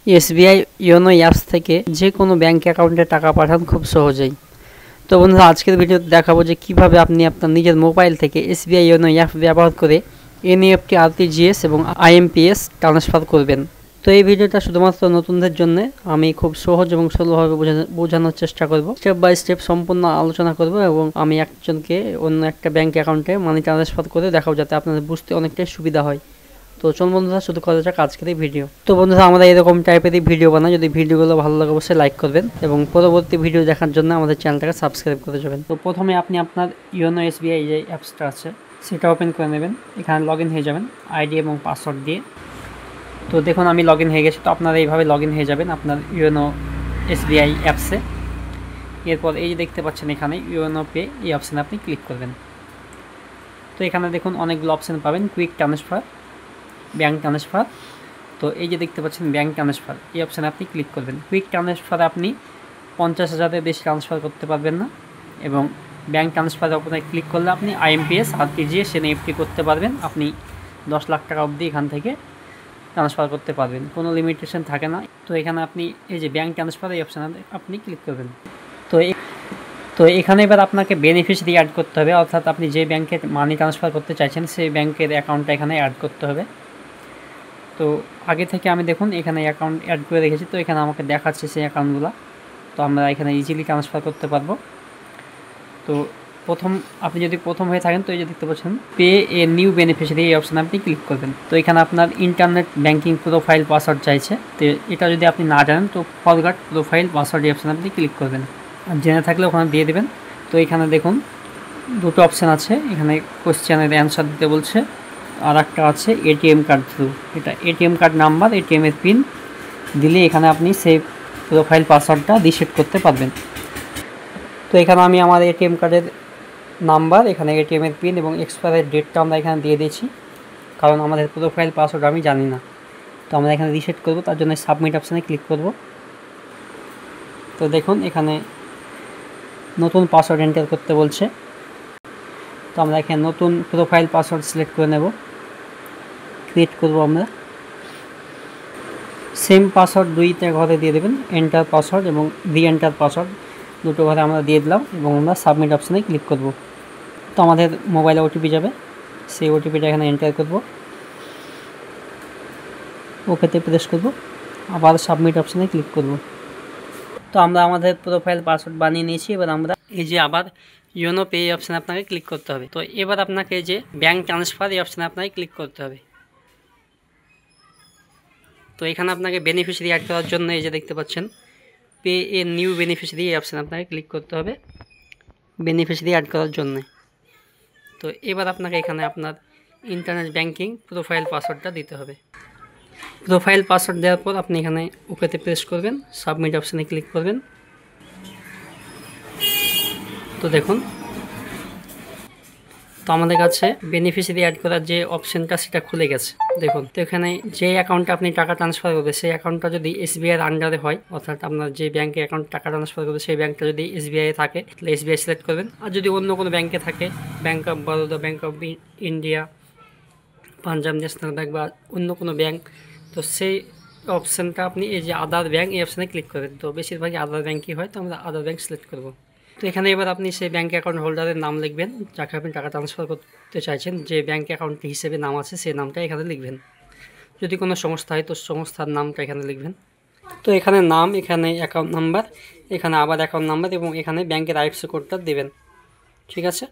SBI YONO apps থেকে যে কোনো ব্যাঙ্ক অ্যাকাউন্টে টাকা পাঠান খুব সহজেই। তো বন্ধুরা, আজকের ভিডিওতে দেখাবো যে কিভাবে আপনি আপনার নিজের মোবাইল থেকে এসবিআই ইওনো অ্যাপ ব্যবহার করে এনইএফটি, আরটিজিএস এবং আইএমপিএস ট্রান্সফার করবেন। তো এই ভিডিওটা শুধুমাত্র নতুনদের জন্য। আমি খুব সহজ এবং সরলভাবে বোঝানোর চেষ্টা করব, স্টেপ বাই স্টেপ সম্পূর্ণ আলোচনা করব এবং আমি একজনকে অন্য একটা ব্যাঙ্ক অ্যাকাউন্টে মানি ট্রান্সফার করে দেখাবো, যাতে আপনাদের বুঝতে অনেকটাই সুবিধা হয়। তো চলুন বন্ধুরা, শুধু করা যাক আজকের এই ভিডিও। তো বন্ধুরা, আমরা এরকম টাইপেরই ভিডিও বানাই। যদি ভিডিওগুলো ভালো লাগে অবশ্যই লাইক করবেন এবং পরবর্তী ভিডিও দেখার জন্য আমাদের চ্যানেলটাকে সাবস্ক্রাইব করে যাবেন। তো প্রথমে আপনি আপনার ইওনো এসবিআই যে অ্যাপসটা আছে সেটা ওপেন করে নেবেন। এখানে লগ ইন হয়ে যাবেন আইডি এবং পাসওয়ার্ড দিয়ে। তো দেখুন আমি লগ ইন হয়ে গেছি। তো আপনারা এইভাবে লগ ইন হয়ে যাবেন আপনার ইওনো এসবিআই অ্যাপসে। এরপর এই যে দেখতে পাচ্ছেন এখানে ইওনো পে, এই অপশানে আপনি ক্লিক করবেন। তো এখানে দেখুন অনেকগুলো অপশান পাবেন, কুইক ট্রান্সফার, ব্যাঙ্ক ট্রান্সফার। তো এই যে দেখতে পাচ্ছেন ব্যাঙ্ক ট্রান্সফার, এই অপশানে আপনি ক্লিক করবেন। কুইক ট্রান্সফারে আপনি 50,000-এর বেশি ট্রান্সফার করতে পারবেন না, এবং ব্যাঙ্ক ট্রান্সফারের উপরে ক্লিক করলে আপনি আইএমপিএস, আরটিজিএস, এনইএফটি করতে পারবেন। আপনি 10 লাখ টাকা অবধি এখান থেকে ট্রান্সফার করতে পারবেন, কোনো লিমিটেশন থাকে না। তো এখানে আপনি এই যে ব্যাঙ্ক ট্রান্সফার, এই অপশানে আপনি ক্লিক করবেন। তো এখানে এবার আপনাকে বেনিফিশিয়ারি অ্যাড করতে হবে, অর্থাৎ আপনি যে ব্যাংকে মানি ট্রান্সফার করতে চাইছেন সেই ব্যাংকের অ্যাকাউন্টটা এখানে অ্যাড করতে হবে। তো আগে থেকে আমি দেখুন এখানে অ্যাকাউন্ট অ্যাড করে রেখেছি। তো এখানে আমাকে দেখাচ্ছে সেই অ্যাকাউন্টগুলো। তো আমরা এখানে ইজিলি ট্রান্সফার করতে পারবো। তো আপনি যদি প্রথম হয়ে থাকেন, তো এই যে দেখতে পাচ্ছেন পে এ নিউ বেনিফিশিয়ারি, এই অপশানে আপনি ক্লিক করবেন। তো এখানে আপনার ইন্টারনেট ব্যাঙ্কিং প্রোফাইল পাসওয়ার্ড চাইছে। তো এটা যদি আপনি না জানেন, তো ফরগট প্রোফাইল পাসওয়ার্ড, এই অপশানে আপনি ক্লিক করবেন। আর জেনে থাকলে ওখানে দিয়ে দেবেন। তো এখানে দেখুন দুটো অপশান আছে, এখানে কোশ্চেনের অ্যান্সার দিতে বলছে, আর একটা আছে এটিএম কার্ড থ্রু। এটা এটিএম কার্ড নাম্বার, এটিএমের পিন দিলে এখানে আপনি সেই প্রোফাইল পাসওয়ার্ডটা রিসেট করতে পারবেন। তো এখানে আমি আমার এটিএম কার্ডের নাম্বার, এখানে এটিএমের পিন এবং এক্সপায়ারের ডেটটা আমরা এখানে দিয়ে দিয়েছি, কারণ আমাদের প্রোফাইল পাসওয়ার্ড আমি জানি না। তো আমরা এখানে রিসেট করব, তার জন্য সাবমিট অপশানে ক্লিক করব। তো দেখুন এখানে নতুন পাসওয়ার্ড এন্টার করতে বলছে। তো আমরা এখানে নতুন প্রোফাইল পাসওয়ার্ড সিলেক্ট করে নেব, ক্রিয়েট করব আমরা। সেম পাসওয়ার্ড দুইটা ঘরে দিয়ে দেবেন, এন্টার পাসওয়ার্ড এবং রি এন্টার পাসওয়ার্ড, দুটো ঘরে আমরা দিয়ে দিলাম এবং আমরা সাবমিট অপশানে ক্লিক করব। তো আমাদের মোবাইলে ওটিপি যাবে, সেই ওটিপিটা এখানে এন্টার করব, ওকেতে প্রেস করব, আবার সাবমিট অপশানে ক্লিক করব। তো আমরা আমাদের প্রোফাইল পাসওয়ার্ড বানিয়ে নিয়েছি। এবার আমরা এই যে আবার ইওনো পে অপশানে আপনাকে ক্লিক করতে হবে। তো এবার আপনাকে এই যে ব্যাঙ্ক ট্রান্সফার, এই অপশানে আপনাকে ক্লিক করতে হবে। তো এখানে আপনাকে বেনিফিশিয়ারি অ্যাড করার জন্য এই যে দেখতে পাচ্ছেন পে এ নিউ বেনিফিশিয়ারি, এই অপশানে আপনাকে ক্লিক করতে হবে বেনিফিশিয়ারি অ্যাড করার জন্য। তো এবার আপনাকে এখানে আপনার ইন্টারনেট ব্যাঙ্কিং প্রোফাইল পাসওয়ার্ডটা দিতে হবে। প্রোফাইল পাসওয়ার্ড দেওয়ার পর আপনি এখানে ওকেতে প্রেস করবেন, সাবমিট অপশানে ক্লিক করবেন। তো দেখুন, তো আমাদের কাছে বেনিফিশিয়ারি অ্যাড করার যে অপশানটা সেটা খুলে গেছে। দেখুন, তো এখানে যে অ্যাকাউন্টে আপনি টাকা ট্রান্সফার করবে সেই অ্যাকাউন্টটা যদি এসবিআইয়ের আন্ডারে হয়, অর্থাৎ আপনার যে ব্যাঙ্কে অ্যাকাউন্ট টাকা ট্রান্সফার করবে সেই ব্যাঙ্কটা যদি এসবিআই থাকে, তাহলে এসবিআই সিলেক্ট করবেন। আর যদি অন্য কোনো ব্যাঙ্কে থাকে, bank of Baroda, bank of India, Punjab national bank বা অন্য কোনো ব্যাঙ্ক, তো সেই অপশানটা আপনি এই যে আদার ব্যাঙ্ক, এই অপশানে ক্লিক করবেন। তো বেশিরভাগই আদার ব্যাঙ্কই হয়, তো আমরা আদার ব্যাঙ্ক সিলেক্ট করব। তো এখানে এবার আপনি সেই ব্যাঙ্ক অ্যাকাউন্ট হোল্ডারের নাম লিখবেন, যাকে আপনি টাকা ট্রান্সফার করতে চাইছেন, যে ব্যাঙ্ক অ্যাকাউন্ট হিসেবে নাম আছে সেই নামটা এখানে লিখবেন। যদি কোনো সংস্থা হয় তো সংস্থার নামটা এখানে লিখবেন। তো এখানে নাম, এখানে অ্যাকাউন্ট নাম্বার, এখানে আবার অ্যাকাউন্ট নাম্বার এবং এখানে ব্যাঙ্কের আইএফএসসি কোডটা দেবেন। ঠিক আছে,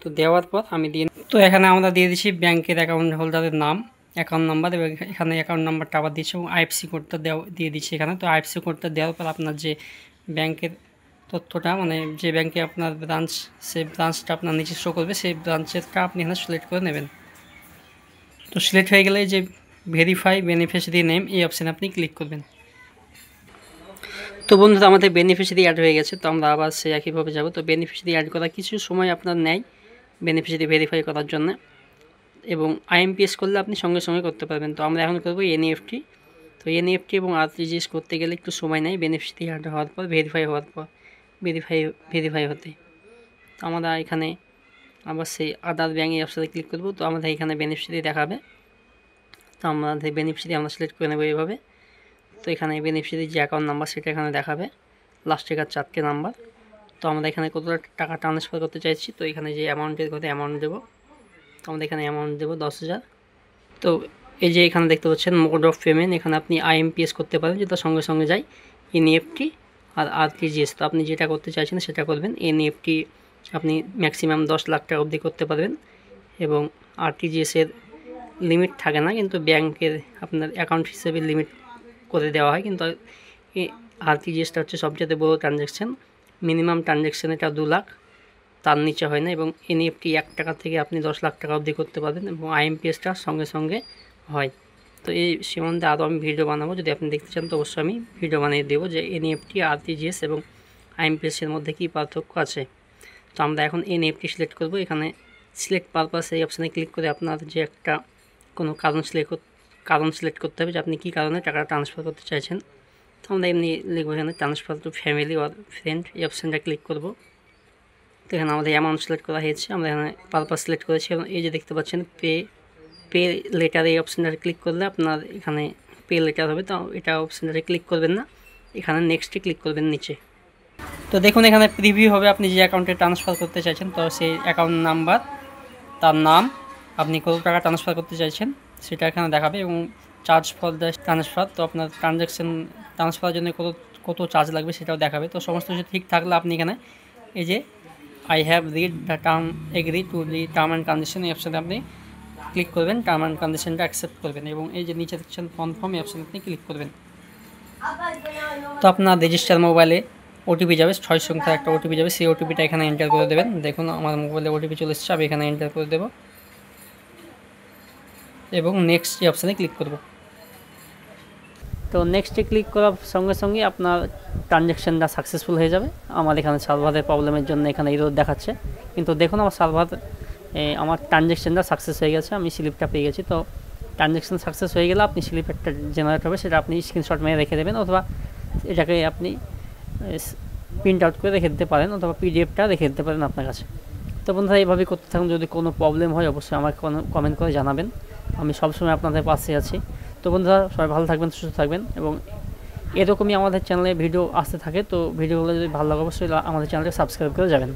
তো দেওয়ার পর আমি তো এখানে আমরা দিয়ে দিচ্ছি ব্যাঙ্কের অ্যাকাউন্ট হোল্ডারের নাম, অ্যাকাউন্ট নাম্বার এবং এখানে অ্যাকাউন্ট নাম্বারটা আবার দিচ্ছি এবং আইএফএসসি কোডটা দিয়ে দিচ্ছি এখানে। তো আইএফএসসি কোডটা দেওয়ার পর আপনার যে ব্যাঙ্কের তথ্যটা, মানে যে ব্যাঙ্কে আপনার ব্রাঞ্চ, সেই ব্রাঞ্চটা আপনার নিচে শো করবে, সেই ব্রাঞ্চেরটা আপনি এখানে সিলেক্ট করে নেবেন। তো সিলেক্ট হয়ে গেলে যে ভেরিফাই বেনিফিশিয়ারি নেম, এই অপশানে আপনি ক্লিক করবেন। তো বন্ধুরা, আমাদের বেনিফিশিয়ারি অ্যাড হয়ে গেছে। তো আমরা আবার সে একইভাবে যাব। তো বেনিফিশিয়ারি অ্যাড করা কিছু সময় আপনার নেয় বেনিফিশিয়ারি ভেরিফাই করার জন্য, এবং আইএমপিএস করলে আপনি সঙ্গে সঙ্গে করতে পারবেন। তো আমরা এখন করবো এনইএফটি। তো এনইএফটি এবং আরটিজিএস করতে গেলে একটু সময় নেয় বেনিফিশিয়ারি অ্যাড হওয়ার পর, ভেরিফাই হতে। তো আমরা এখানে আবার সেই আদার ব্যাঙ্ক, এই অপশানে ক্লিক করব। তো আমাদের এখানে বেনিফিশিয়ারি দেখাবে। তো আমাদের বেনিফিশিয়ারি আমরা সিলেক্ট করে নেব এইভাবে। তো এখানে বেনিফিশিয়ারি যে অ্যাকাউন্ট নাম্বার সেটা এখানে দেখাবে, লাস্টের 4টে নাম্বার। তো আমরা এখানে কতটা টাকা ট্রান্সফার করতে চাইছি, তো এখানে যে অ্যামাউন্টের কথা অ্যামাউন্ট দেবো, তো আমরা এখানে অ্যামাউন্ট দেবো 10,000। তো এই যে এখানে দেখতে পাচ্ছেন মোড অফ পেমেন্ট, এখানে আপনি IMPS করতে পারেন যেটা সঙ্গে সঙ্গে যায়, NEFT আর RTGS। তো আপনি যেটা করতে চাইছেন সেটা করবেন। NEFT আপনি ম্যাক্সিমাম 10 লাখ টাকা অবধি করতে পারবেন এবং RTGS-এর লিমিট থাকে না, কিন্তু ব্যাংকের আপনার অ্যাকাউন্ট হিসেবে লিমিট করে দেওয়া হয়। কিন্তু RTGS-টা হচ্ছে সবচেয়ে বড় ট্রানজ্যাকশান, মিনিমাম ট্রানজ্যাকশান এটা 2 লাখ, তার নিচে হয় না। এবং NEFT 1 টাকা থেকে আপনি 10 লাখ টাকা অবধি করতে পারবেন এবং IMPS-টা সঙ্গে সঙ্গে হয়। তো এই সম্বন্ধে আরও আমি ভিডিও বানাবো, যদি আপনি দেখতে চান তো অবশ্যই আমি ভিডিও বানিয়ে দেবো যে NEFT, RTGS এবং IMPS-এর মধ্যে কী পার্থক্য আছে। তো আমরা এখন NEFT সিলেক্ট করব। এখানে সিলেক্ট পারপাস এই অপশানে ক্লিক করে আপনার যে একটা কোনো কারণ সিলেক্ট করতে হবে যে আপনি কী কারণে টাকাটা ট্রান্সফার করতে চাইছেন। তো আমরা এমনি লিখবো এখানে transfer to family or friend, এই অপশানটা ক্লিক করব। তো এখানে আমাদের অ্যামাউন্ট সিলেক্ট করা হয়েছে, আমরা এখানে পারপাস সিলেক্ট করেছি এবং এই যে দেখতে পাচ্ছেন পে লেটার, এই অপশানটাতে ক্লিক করলে আপনার এখানে পে লেটার হবে। তো এটা অপশানটাতে ক্লিক করবেন না, এখানে নেক্সটে ক্লিক করবেন নিচে। তো দেখুন এখানে প্রিভিউ হবে আপনি যে অ্যাকাউন্টে ট্রান্সফার করতে চাইছেন, তো সেই অ্যাকাউন্ট নাম্বার, তার নাম, আপনি কত টাকা ট্রান্সফার করতে চাইছেন সেটা এখানে দেখাবে এবং চার্জ ফর দ্য ট্রান্সফার, তো আপনার ট্রান্সফারের জন্য কত চার্জ লাগবে সেটাও দেখাবে। তো সমস্ত কিছু ঠিক থাকলে আপনি এখানে এই যে I have read the agree to the term and condition, এই অপশানে আপনি ক্লিক করবেন, টার্ম অ্যান্ড কন্ডিশনটা অ্যাকসেপ্ট করবেন এবং এই যে নিচে দেখছেন কনফার্ম, এই অপশানে আপনি ক্লিক করবেন। তো আপনার রেজিস্টার মোবাইলে OTP যাবে, 6 সংখ্যার একটা OTP যাবে, সেই OTPটা এখানে এন্টার করে দেবেন। দেখুন আমার মোবাইলে OTP চলে এসেছে, আমি এখানে এন্টার করে দেবো এবং নেক্সট এই অপশানে ক্লিক করব। তো নেক্সটে ক্লিক করার সঙ্গে সঙ্গে আপনার ট্রানজ্যাকশানটা সাকসেসফুল হয়ে যাবে। আমার এখানে সার্ভারের প্রবলেমের জন্য এখানে এরর দেখাচ্ছে, কিন্তু দেখুন আমার ট্রানজ্যাকশানটা সাকসেস হয়ে গেছে, আমি স্লিপটা পেয়ে গেছি। তো ট্রানজ্যাকশান সাকসেস হয়ে গেলে আপনি স্লিপ একটা জেনারেট হবে, সেটা আপনি স্ক্রিনশট মেরে রেখে দেবেন, অথবা এটাকে আপনি প্রিন্ট আউট করে রেখে দিতে পারেন, অথবা PDF-টা রেখে দিতে পারেন আপনার কাছে। তো বন্ধুরা এইভাবে করতে থাকুন, যদি কোনো প্রবলেম হয় অবশ্যই আমাকে কমেন্ট করে জানাবেন, আমি সবসময় আপনাদের পাশে আছি। তো বন্ধুরা সবাই ভালো থাকবেন, সুস্থ থাকবেন এবং এরকমই আমাদের চ্যানেলে ভিডিও আসতে থাকে। তো ভিডিওগুলো যদি ভালো লাগে অবশ্যই আমাদের চ্যানেলকে সাবস্ক্রাইব করে যাবেন।